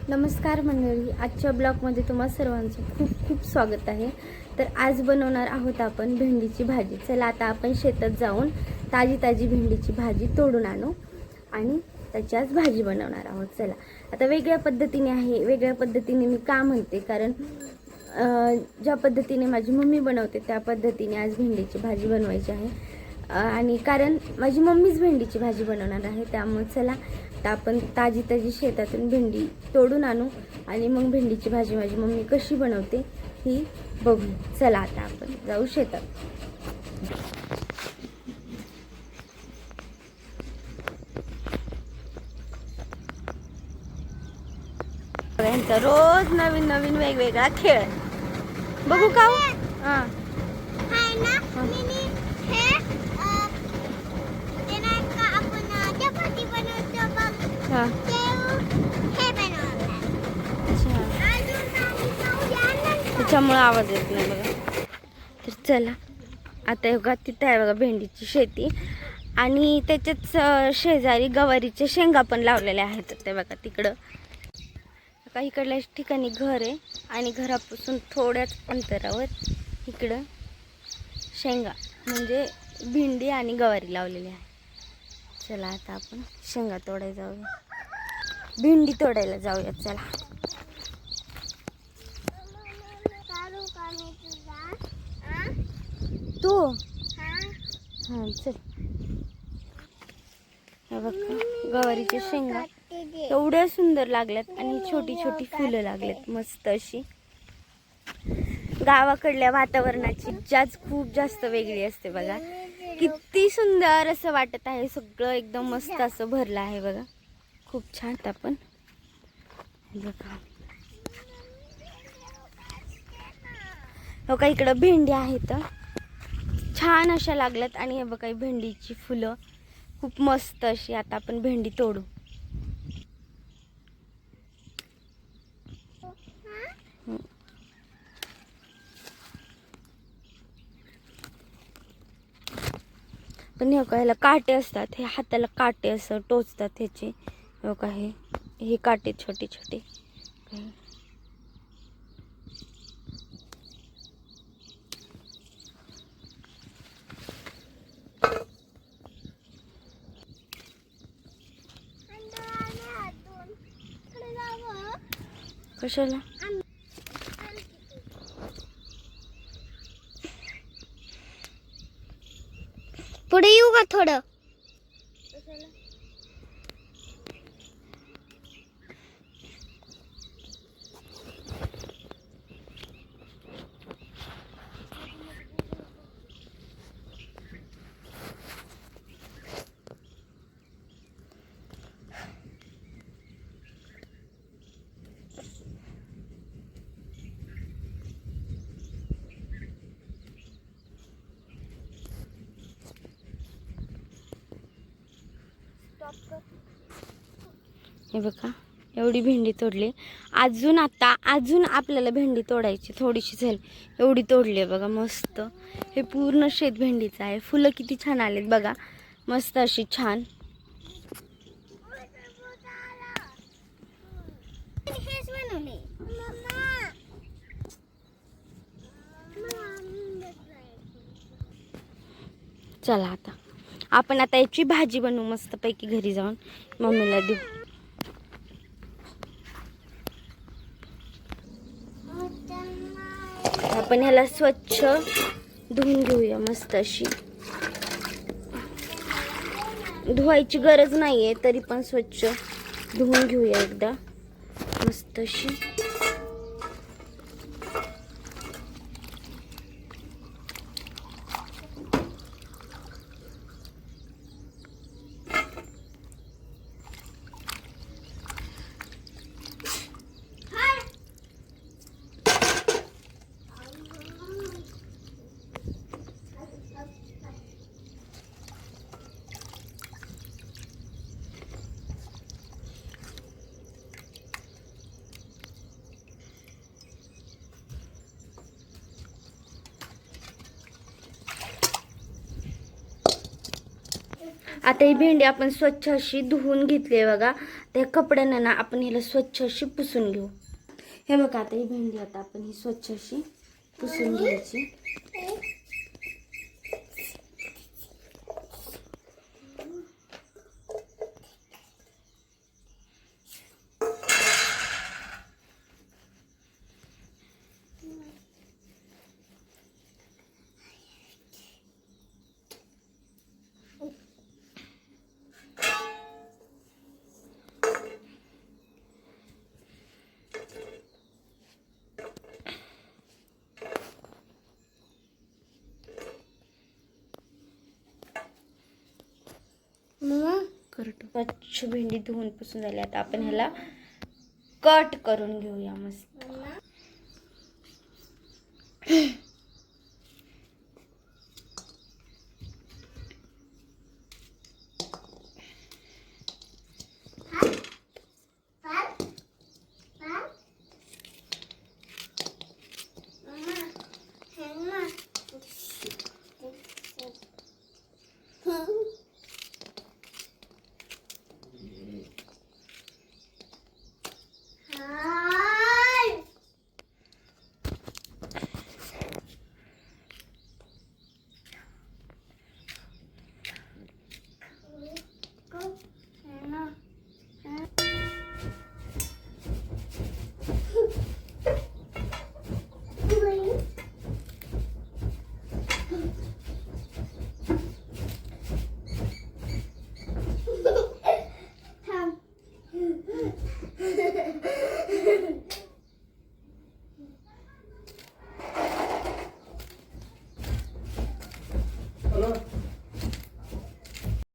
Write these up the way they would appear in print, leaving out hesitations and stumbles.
नमस्कार मंडळी, आजच्या ब्लॉगमध्ये तुम्हा सर्वांचं खूप खूप स्वागत आहे। तर आज बनवणार आहोत आपण भेंडीची भाजी। चला आता आपण शेतात जाऊन ताजी ताजी भेंडीची भाजी तोडून आणू आणि त्याच्याच भाजी बनवणार आहोत। चला आता वेगळ्या पद्धतीने आहे, वेगळ्या पद्धतीने मी का म्हणते, कारण ज्या पद्धतीने माझी मम्मी बनवते त्या पद्धतीने आज भेंडीची भाजी बनवायची आहे। आणि कारण माझी मम्मीच भेंडीची भाजी बनवणार आहे, त्यामुळे चला आता आपण ताजी ताजी शेतातून भेंडी तोडून आणू आणि मग भेंडीची भाजी माझी मम्मी कशी बनवते ही बघू। चला आता आपण जाऊ शेतात। यांचा रोज नवीन नवीन वेगवेगळा खेळ बघू का? हां त्याच्यामुळे आवाज येत नाही बघा। तर चला आता बघा, तिथं आहे बघा भेंडीची शेती आणि त्याच्याच शेजारी गवारीच्या शेंगा पण लावलेल्या आहेत। ते बघा तिकडं काही इकडल्या ठिकाणी घर आहे आणि घरापासून थोड्याच अंतरावर इकडं शेंगा म्हणजे भेंडी आणि गवारी लावलेली आहे। चला आता आपण शेंगा तोडायला जाऊया, भेंडी तोडायला जाऊया। चला तू हां चल। हे बघा गवारीच्या शेंगा एवढ्या सुंदर लागल्यात आणि छोटी छोटी फुलं लागलेत मस्त अशी। गावाकडल्या वातावरणाची जाच खूप जास्त वेगळी असते बघा। किती सुंदर असं वाटत आहे, सगळं एकदम मस्त असं भरलं आहे बघा, खूप छान। आपण बघा हो का इकडं भेंडी आहेत छान अशा लागल्यात आणि हे बघा भेंडीची फुलं खूप मस्त अशी। आता आपण भेंडी तोडू। पण हे का ह्याला काटे असतात, हे हाताला काटे असं टोचतात ह्याचे। हे का हे काटे छोटे छोटे कशाला? पुढे येऊ का थोडं? हे बघा एवढी भेंडी तोडली। अजून आपल्याला भेंडी तोडायची थोडीशी झाली, एवढी तोडली आहे बघा मस्त। हे पूर्ण शेत भेंडीचं आहे। फुलं किती छान आलेत बघा, मस्त अशी छान। चला आता आपण याची भाजी बनवू मस्त पैकी, घरी जाऊन मम्मीला देऊ। आपण ह्याला स्वच्छ धुवून घेऊया मस्त अशी। धुवायची गरज नाहीये तरी पण स्वच्छ धुवून घेऊया एकदा मस्त अशी। आता ही भेंडी आपण स्वच्छ अशी धुवून घेतली आहे बघा. त्या कपड्याने ना आपण हिला स्वच्छ अशी पुसून घेऊ. हे बघा आता ही भेंडी आता आपण ही स्वच्छ अशी पुसून घ्यायची. स्वच्छ भेंडी धुवून पुसून झाली. आता आपण ह्याला कट करून घेऊया मस्त.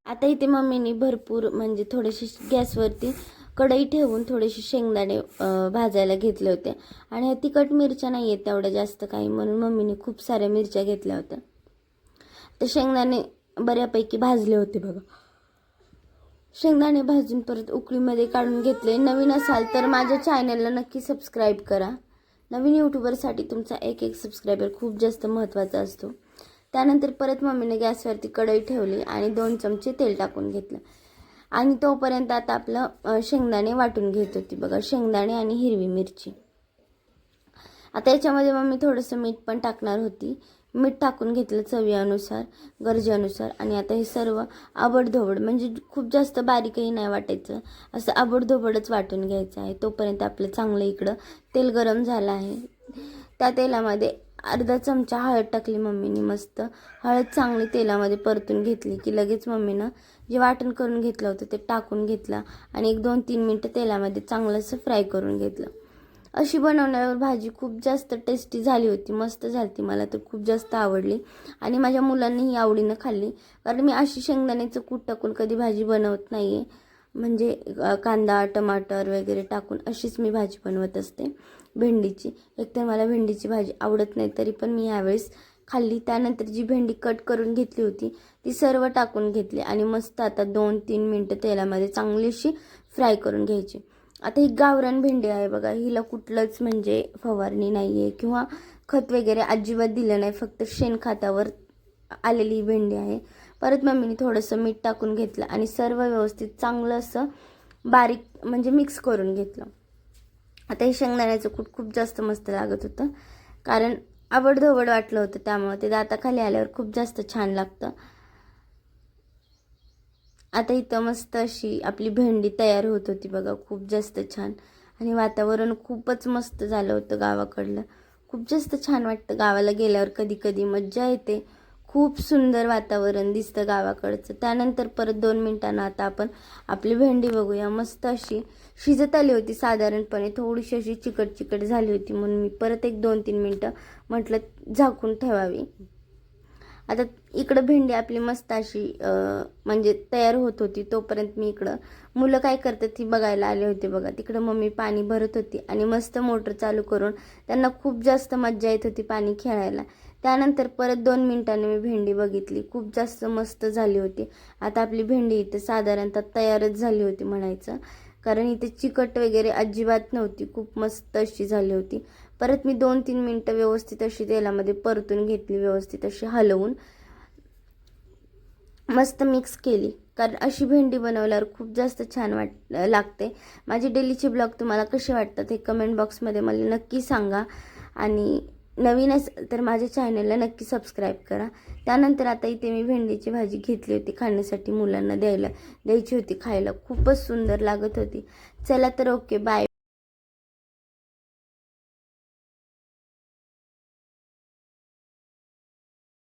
आता इथे मम्मीने भरपूर म्हणजे थोडेसे गॅसवरती कढई ठेवून थोडेसे शेंगदाणे भाजायला घेतले होते. आणि ह्या तिखट मिरच्या नाही आहेत तेवढ्या जास्त काही, म्हणून मम्मीने खूप साऱ्या मिरच्या घेतल्या होत्या. तर शेंगदाणे बऱ्यापैकी भाजले होते बघा. शेंगदाणे भाजून परत उकळीमध्ये काढून घेतले. नवीन असाल तर माझ्या चॅनलला नक्की सबस्क्राईब करा. नवीन यूट्यूबरसाठी तुमचा एक सबस्क्रायबर खूप जास्त महत्त्वाचा असतो. त्यानंतर परत मम्मीने गॅसवरती कढई ठेवली आणि 2 चमचे तेल टाकून घेतलं. आणि तोपर्यंत आता आपलं शेंगदाणे वाटून घेत होती बघा. शेंगदाणे आणि हिरवी मिरची. आता याच्यामध्ये मम्मी थोडंसं मीठ पण टाकणार होती. मीठ टाकून घेतलं चवीनुसार, गरजेनुसार. आणि आता हे सर्व आबडधोबड म्हणजे खूप जास्त बारीकही नाही वाटायचं, असं आबडधोबडच वाटून घ्यायचं आहे. तोपर्यंत आपलं चांगलं इकडं तेल गरम झालं आहे. त्या तेलामध्ये अर्धा चमचा हळद टाकली मम्मीने. मस्त हळद चांगली तेलामध्ये परतून घेतली की लगेच मम्मीनं जे वाटण करून घेतलं होतं ते टाकून घेतलं आणि 1-2-3 मिनटं तेलामध्ये चांगलं असं फ्राय करून घेतलं. अशी बनवण्यावर भाजी खूप जास्त टेस्टी झाली होती, मस्त झाली ती. मला तर खूप जास्त आवडली आणि माझ्या मुलांनीही आवडीनं खाल्ली. कारण मी अशी शेंगदाण्याचं कूट टाकून कधी भाजी बनवत नाही आहे. म्हणजे कांदा टमाटर वगैरे टाकून अशीच मी भाजी बनवत असते भेंडीची. एकतर मला भेंडीची भाजी आवडत नाही, तरी पण मी यावेळेस खाल्ली. त्यानंतर जी भेंडी कट करून घेतली होती ती सर्व टाकून घेतली आणि मस्त आता 2-3 मिनटं तेलामध्ये चांगलीशी फ्राय करून घ्यायची. आता ही गावरान भेंडी आहे बघा. हिला कुठलंच म्हणजे फवारणी नाही आहे किंवा खत वगैरे अजिबात दिलं नाही, फक्त शेणखतावर आलेली भेंडी आहे. परत मम्मीने थोडंसं मीठ टाकून घेतलं आणि सर्व व्यवस्थित चांगलं असं बारीक म्हणजे मिक्स करून घेतलं. आता हे शेंगदाण्याचं कूट खूप जास्त मस्त लागत होतं, कारण आबडधोबड वाटलं होतं, त्यामुळे ते दाताखाली आल्यावर खूप जास्त छान लागतं. आता इथं मस्त अशी आपली भेंडी तयार होत होती बघा, खूप जास्त छान. आणि वातावरण खूपच मस्त झालं होतं गावाकडलं. खूप जास्त छान वाटतं गावाला गेल्यावर, कधी कधी मज्जा येते. खूप सुंदर वातावरण दिसतं गावाकडचं. त्यानंतर परत 2 मिनिटांना आता आपण आपली भेंडी बघूया. मस्त अशी शिजत आली होती साधारणपणे, थोडीशी अशी चिकट झाली होती, म्हणून मी परत 1-2-3 मिनटं म्हटलं झाकून ठेवावी. आता इकडं भेंडी आपली मस्त अशी म्हणजे तयार होत होती. तोपर्यंत मी इकडं मुलं काय करतात ती बघायला आले होते बघा. तिकडं मम्मी पाणी भरत होती आणि मस्त मोटर चालू करून त्यांना खूप जास्त मज्जा येत होती पाणी खेळायला. त्यानंतर परत 2 मिनिटांनी मी भेंडी बघितली, खूप जास्त मस्त झाली होती. आता आपली भेंडी इथं साधारणतः तयारच झाली होती म्हणायचं, कारण इथे चिकट वगैरे अजिबात नव्हती, खूप मस्त अशी झाली होती. परत मी 2-3 मिनटं व्यवस्थित अशी तेलामध्ये परतून घेतली, व्यवस्थित अशी हलवून मस्त मिक्स केली. कारण अशी भेंडी बनवल्यावर खूप जास्त छान लागते. माझे डेलीचे ब्लॉग तुम्हाला कसे वाटतात हे कमेंट बॉक्समध्ये मला नक्की सांगा. आणि नवीन असेल तर माझ्या चॅनलला नक्की सबस्क्राईब करा. त्यानंतर आता इथे मी भेंडीची भाजी घेतली होती खाण्यासाठी, मुलांना द्यायची होती खायला. खूपच सुंदर लागत होती. चला तर ओके, बाय.